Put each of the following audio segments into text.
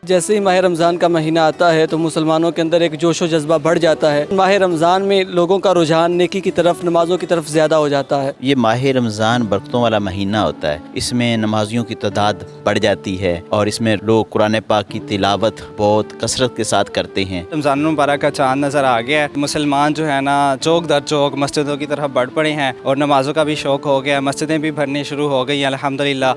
جیسے ہی ماہ رمضان کا مہینہ آتا ہے تو مسلمانوں کے اندر ایک جوش و جذبہ بڑھ جاتا ہے۔ ماہ رمضان میں لوگوں کا رجحان نیکی کی طرف، نمازوں کی طرف زیادہ ہو جاتا ہے۔ یہ ماہ رمضان برکتوں والا مہینہ ہوتا ہے، اس میں نمازیوں کی تعداد بڑھ جاتی ہے اور اس میں لوگ قرآن پاک کی تلاوت بہت کثرت کے ساتھ کرتے ہیں۔ رمضان المبارک کا چاند نظر آ گیا ہے، مسلمان جو ہے نا چوک در چوک مسجدوں کی طرف بڑھ پڑے ہیں اور نمازوں کا بھی شوق ہو گیا، مسجدیں بھی بھرنی شروع ہو گئی ہیں الحمدللہ۔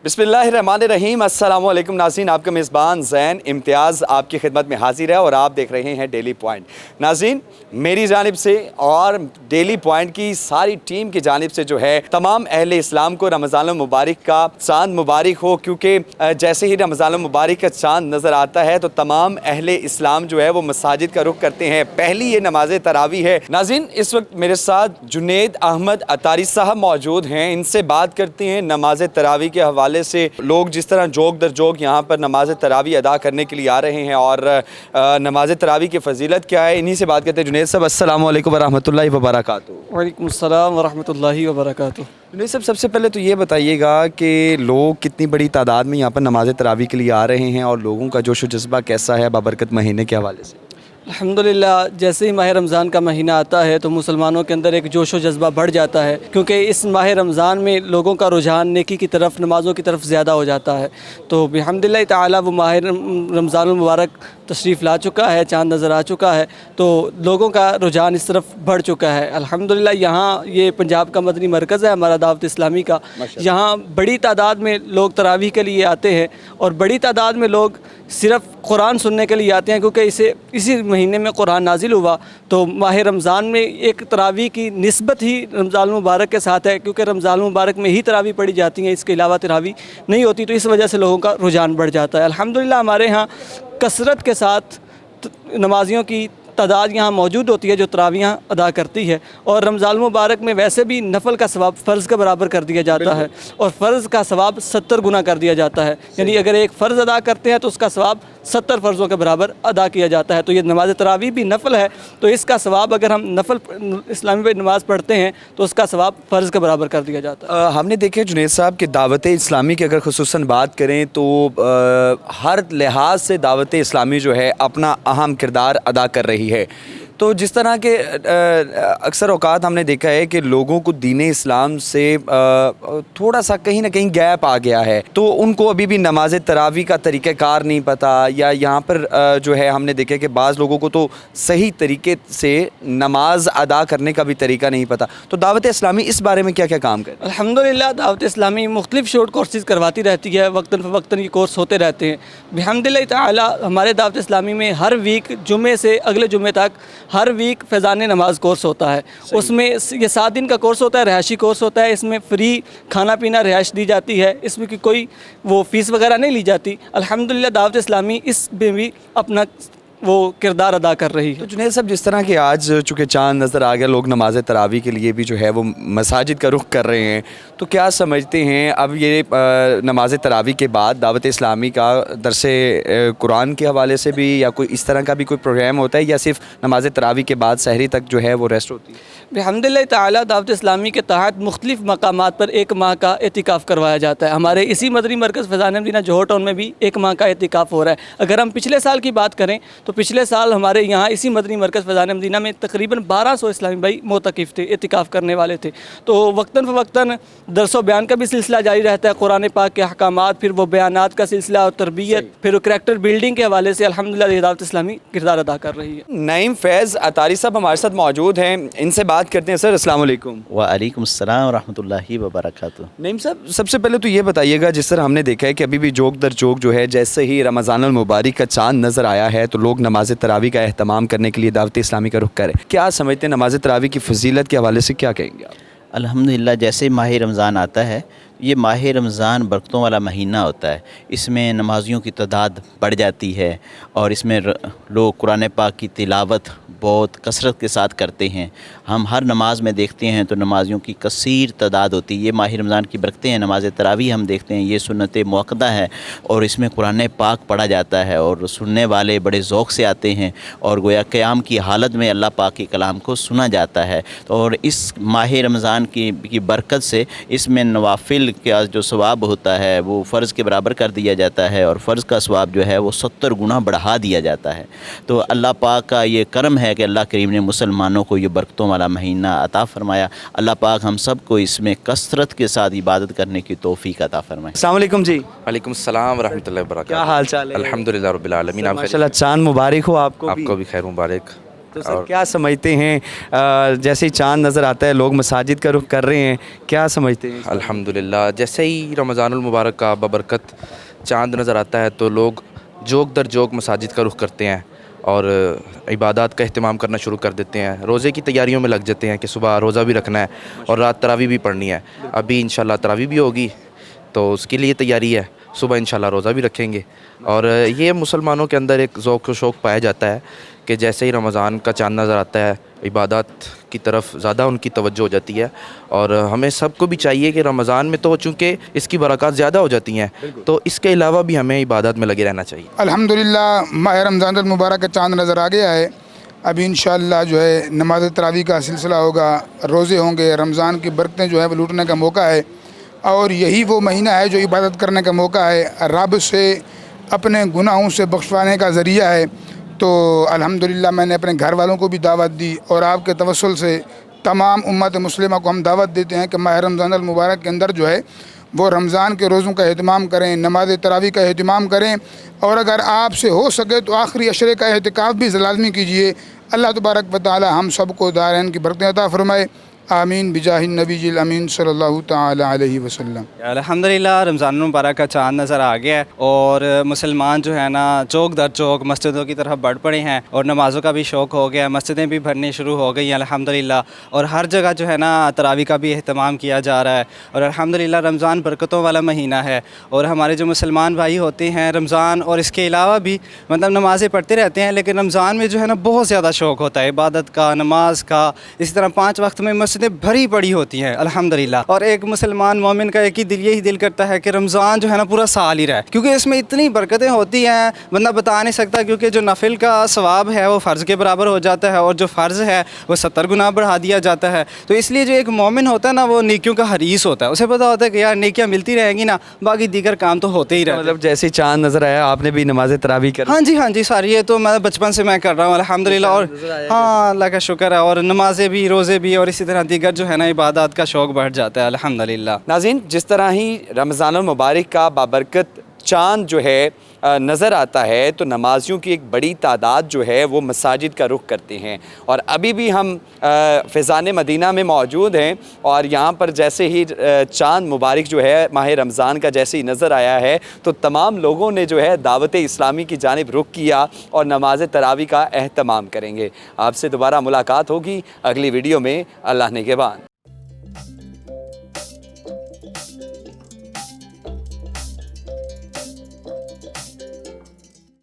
بسم اللہ الرحمن الرحیم۔ السلام علیکم ناظرین، آپ کا میزبان زین امتیاز آپ کی خدمت میں حاضر ہے اور آپ دیکھ رہے ہیں ڈیلی پوائنٹ۔ ناظرین، میری جانب سے اور ڈیلی پوائنٹ کی ساری ٹیم کی جانب سے جو ہے تمام اہل اسلام کو رمضان المبارک کا چاند مبارک ہو، کیونکہ جیسے ہی رمضان المبارک کا چاند نظر آتا ہے تو تمام اہل اسلام جو ہے وہ مساجد کا رخ کرتے ہیں۔ پہلی یہ نماز تراویح ہے۔ ناظرین، اس وقت میرے ساتھ جنید احمد عطاری صاحب موجود ہیں، ان سے بات کرتے ہیں نماز تراویح کے حوالے سے لوگ جس طرح جوک در جوک یہاں پر نماز تراویح ادا کرنے کے لیے آ رہے ہیں اور نماز تراویح کی فضیلت کیا ہے، انہی سے بات کرتے ہیں۔ جنید صاحب السلام علیکم ورحمۃ اللہ وبرکاتہ۔ وعلیکم السلام ورحمۃ اللہ وبرکاتہ۔ جنید صاحب، سب سے پہلے تو یہ بتائیے گا کہ لوگ کتنی بڑی تعداد میں یہاں پر نماز تراویح کے لیے آ رہے ہیں اور لوگوں کا جوش و جذبہ کیسا ہے بابرکت مہینے کے حوالے سے؟ الحمدللہ، جیسے ہی ماہ رمضان کا مہینہ آتا ہے تو مسلمانوں کے اندر ایک جوش و جذبہ بڑھ جاتا ہے، کیونکہ اس ماہ رمضان میں لوگوں کا رجحان نیکی کی طرف، نمازوں کی طرف زیادہ ہو جاتا ہے۔ تو بحمدللہ تعالی وہ ماہ رمضان المبارک تشریف لا چکا ہے، چاند نظر آ چکا ہے، تو لوگوں کا رجحان اس طرف بڑھ چکا ہے الحمدللہ۔ یہاں یہ پنجاب کا مدنی مرکز ہے ہمارا دعوت اسلامی کا، یہاں بڑی تعداد میں لوگ تراویح کے لیے آتے ہیں اور بڑی تعداد میں لوگ صرف قرآن سننے کے لیے آتے ہیں، کیونکہ اسی مہینے میں قرآن نازل ہوا۔ تو ماہ رمضان میں ایک تراویح کی نسبت ہی رمضان المبارک کے ساتھ ہے، کیونکہ رمضان المبارک میں ہی تراویح پڑھی جاتی ہیں، اس کے علاوہ تراویح نہیں ہوتی، تو اس وجہ سے لوگوں کا رجحان بڑھ جاتا ہے الحمدللہ۔ ہمارے ہاں کثرت کے ساتھ نمازیوں کی تعداد یہاں موجود ہوتی ہے جو تراویحاں ادا کرتی ہے، اور رمضان المبارک میں ویسے بھی نفل کا ثواب فرض کے برابر کر دیا جاتا ہے اور فرض کا ثواب 70 گنا کر دیا جاتا ہے، یعنی اگر ایک فرض ادا کرتے ہیں تو اس کا ثواب 70 فرضوں کے برابر ادا کیا جاتا ہے۔ تو یہ نماز تراویح بھی نفل ہے، تو اس کا ثواب اگر ہم نفل اسلامی میں نماز پڑھتے ہیں تو اس کا ثواب فرض کے برابر کر دیا جاتا ہے۔ ہم نے دیکھے جنید صاحب کہ دعوت اسلامی کی اگر خصوصاً بات کریں تو ہر لحاظ سے دعوت اسلامی جو ہے اپنا اہم کردار ادا کر رہی ہے۔ تو جس طرح کے اکثر اوقات ہم نے دیکھا ہے کہ لوگوں کو دین اسلام سے تھوڑا سا کہیں نہ کہیں گیپ آ گیا ہے، تو ان کو ابھی بھی نماز تراویح کا طریقہ کار نہیں پتہ، یا یہاں پر جو ہے ہم نے دیکھا کہ بعض لوگوں کو تو صحیح طریقے سے نماز ادا کرنے کا بھی طریقہ نہیں پتہ۔ تو دعوت اسلامی اس بارے میں کیا کیا کام کرے؟ الحمدللہ دعوت اسلامی مختلف شارٹ کورسز کرواتی رہتی ہے، وقتاً فوقتاً یہ کورس ہوتے رہتے ہیں بحمدللہ تعالی۔ ہمارے دعوت اسلامی میں ہر ویک جمعے سے اگلے جمعے تک ہر ویک فیضان نماز کورس ہوتا ہے، اس میں یہ 7 دن کا کورس ہوتا ہے، رہائشی کورس ہوتا ہے، اس میں فری کھانا پینا رہائش دی جاتی ہے، اس میں کوئی وہ فیس وغیرہ نہیں لی جاتی الحمدللہ۔ دعوت اسلامی اس میں بھی اپنا وہ کردار ادا کر رہی ہے۔ تو جنید صاحب، جس طرح کہ آج چونکہ چاند نظر آ گیا، لوگ نماز تراویح کے لیے بھی جو ہے وہ مساجد کا رخ کر رہے ہیں، تو کیا سمجھتے ہیں اب یہ نماز تراویح کے بعد دعوت اسلامی کا درس قرآن کے حوالے سے بھی یا کوئی اس طرح کا بھی کوئی پروگرام ہوتا ہے، یا صرف نماز تراویح کے بعد سحری تک جو ہے وہ ریسٹ ہوتی ہے؟ الحمدللہ تعالی دعوت اسلامی کے تحت مختلف مقامات پر 1 ماہ کا اعتکاف کروایا جاتا ہے۔ ہمارے اسی مدنی مرکز فیضان مدینہ جوہر ٹاؤن میں بھی 1 ماہ کا اعتکاف ہو رہا ہے۔ اگر ہم پچھلے سال کی بات کریں تو پچھلے سال ہمارے یہاں اسی مدنی مرکز فیضان مدینہ میں تقریباً 1200 اسلامی بھائی معتکف تھے، اعتکاف کرنے والے تھے۔ تو وقتاً فوقتاً درس و بیان کا بھی سلسلہ جاری رہتا ہے، قرآن پاک کے احکامات، پھر وہ بیانات کا سلسلہ اور تربیت، پھر کریکٹر بلڈنگ کے حوالے سے الحمدللہ یہ دعوت اسلامی کردار ادا کر رہی ہے۔ نعیم فیض عطاری صاحب ہمارے ساتھ موجود ہیں، ان سے بات کرتے ہیں۔ سر السلام علیکم۔ وعلیکم السلام ورحمۃ اللہ وبرکاتہ۔ نعیم صاحب، سب سے پہلے تو یہ بتائیے گا، جس طرح ہم نے دیکھا ہے کہ ابھی بھی جوک در جوک جو ہے جیسے ہی رمضان المبارک کا چاند نظر آیا ہے تو لوگ نماز تراویح کا اہتمام کرنے کے لیے دعوت اسلامی کا رخ کریں، کیا سمجھتے ہیں نماز تراویح کی فضیلت کے حوالے سے کیا کہیں گے آپ؟ الحمدللہ، جیسے ماہ رمضان آتا ہے، یہ ماہ رمضان برکتوں والا مہینہ ہوتا ہے، اس میں نمازیوں کی تعداد بڑھ جاتی ہے اور اس میں لوگ قرآن پاک کی تلاوت بہت کثرت کے ساتھ کرتے ہیں ہم ہر نماز میں دیکھتے ہیں تو نمازیوں کی کثیر تعداد ہوتی ہے. یہ ماہ رمضان کی برکتیں ہیں. نماز تراویح ہم دیکھتے ہیں, یہ سنت موقدہ ہے اور اس میں قرآن پاک پڑھا جاتا ہے اور سننے والے بڑے ذوق سے آتے ہیں اور گویا قیام کی حالت میں اللہ پاک کے کلام کو سنا جاتا ہے. اور اس ماہ رمضان کی برکت سے اس میں نوافل کا جو ثواب ہوتا ہے وہ فرض کے برابر کر دیا جاتا ہے اور فرض کا ثواب جو ہے وہ 70 گنا بڑھا دیا جاتا ہے. تو اللہ پاک کا یہ کرم ہے کہ اللہ کریم نے مسلمانوں کو یہ برکتوں والا مہینہ عطا فرمایا. اللہ پاک ہم سب کو اس میں کثرت کے ساتھ عبادت کرنے کی توفیق عطا فرمائے. السلام علیکم جی. وعلیکم السلام ورحمۃ اللہ وبرکاتہ. کیا حال چال ہے؟ الحمدللہ رب العالمین. آپ ماشاءاللہ چاند مبارک ہو آپ کو بھی خیر مبارک. تو سر کیا سمجھتے ہیں جیسے ہی چاند نظر آتا ہے لوگ مساجد کا رخ کر رہے ہیں, کیا سمجھتے ہیں؟ الحمدللہ جیسے ہی رمضان المبارک کا ببرکت چاند نظر آتا ہے تو لوگ جوک در جوک مساجد کا رخ کرتے ہیں اور عبادات کا اہتمام کرنا شروع کر دیتے ہیں. روزے کی تیاریوں میں لگ جاتے ہیں کہ صبح روزہ بھی رکھنا ہے اور رات تراویح بھی پڑھنی ہے. ابھی انشاءاللہ تراویح بھی ہوگی تو اس کے لیے تیاری ہے. صبح انشاءاللہ روزہ بھی رکھیں گے. اور یہ مسلمانوں کے اندر ایک ذوق و شوق پایا جاتا ہے کہ جیسے ہی رمضان کا چاند نظر آتا ہے عبادات کی طرف زیادہ ان کی توجہ ہو جاتی ہے. اور ہمیں سب کو بھی چاہیے کہ رمضان میں تو چونکہ اس کی برکات زیادہ ہو جاتی ہیں تو اس کے علاوہ بھی ہمیں عبادات میں لگے رہنا چاہیے. الحمدللہ ماہ رمضان المبارک کا چاند نظر آ گیا ہے. ابھی انشاءاللہ جو ہے نماز تراویح کا سلسلہ ہوگا, روزے ہوں گے, رمضان کی برکتیں جو ہے وہ لوٹنے کا موقع ہے اور یہی وہ مہینہ ہے جو عبادت کرنے کا موقع ہے, رب سے اپنے گناہوں سے بخشوانے کا ذریعہ ہے. تو الحمدللہ میں نے اپنے گھر والوں کو بھی دعوت دی اور آپ کے توسل سے تمام امت مسلمہ کو ہم دعوت دیتے ہیں کہ ماہ رمضان المبارک کے اندر جو ہے وہ رمضان کے روزوں کا اہتمام کریں, نماز تراویح کا اہتمام کریں اور اگر آپ سے ہو سکے تو آخری عشرے کا اعتکاف بھی لازمی کیجیے. اللہ تبارک و تعالی ہم سب کو دارین کی برکتیں عطا فرمائے. آمین بجاہ النبی الامین صلی اللہ تعالی علیہ وسلم. الحمدللہ رمضان المبارک کا چاند نظر آ گیا ہے اور مسلمان جو ہے نا چوک در چوک مسجدوں کی طرف بڑھ پڑے ہیں اور نمازوں کا بھی شوق ہو گیا, مسجدیں بھی بھرنی شروع ہو گئی ہیں الحمدللہ. اور ہر جگہ جو ہے نا تراویح کا بھی اہتمام کیا جا رہا ہے اور الحمدللہ رمضان برکتوں والا مہینہ ہے. اور ہمارے جو مسلمان بھائی ہوتے ہیں رمضان اور اس کے علاوہ بھی مطلب نمازیں پڑھتے رہتے ہیں, لیکن رمضان میں جو ہے نا بہت زیادہ شوق ہوتا ہے عبادت کا, نماز کا. اسی طرح 5 وقت میں مسجدیں بھری پڑی ہوتی ہیں الحمدللہ. اور ایک مسلمان مومن کا ایک ہی دل یہی دل کرتا ہے کہ رمضان جو ہے نا پورا سال ہی رہے, کیونکہ اس میں اتنی برکتیں ہوتی ہیں بندہ بتا نہیں سکتا. کیونکہ جو نفل کا ثواب ہے وہ فرض کے برابر ہو جاتا ہے اور جو فرض ہے وہ 70 گنا بڑھا دیا جاتا ہے. تو اس لیے جو ایک مومن ہوتا ہے نا وہ نیکیوں کا حریص ہوتا ہے, اسے پتہ ہوتا ہے کہ یار نیکیاں ملتی رہیں گی نا, باقی دیگر کام تو ہوتے ہی رہتے ہیں. مطلب جیسے چاند نظر آیا آپ نے بھی نماز تراویح کر؟ ہاں جی ساری, یہ تو میں بچپن سے میں کر رہا ہوں الحمدللہ. اور ہاں اللہ کا شکر ہے, اور نمازیں بھی, روزے بھی, اور اسی طرح دیگر جو ہے نا عبادات کا شوق بڑھ جاتا ہے الحمدللہ. ناظرین جس طرح ہی رمضان المبارک کا بابرکت چاند جو ہے نظر آتا ہے تو نمازیوں کی ایک بڑی تعداد جو ہے وہ مساجد کا رخ کرتے ہیں. اور ابھی بھی ہم فیضان مدینہ میں موجود ہیں اور یہاں پر جیسے ہی چاند مبارک جو ہے ماہ رمضان کا جیسے ہی نظر آیا ہے تو تمام لوگوں نے جو ہے دعوت اسلامی کی جانب رخ کیا اور نماز تراویح کا اہتمام کریں گے. آپ سے دوبارہ ملاقات ہوگی اگلی ویڈیو میں. اللہ نگہبان.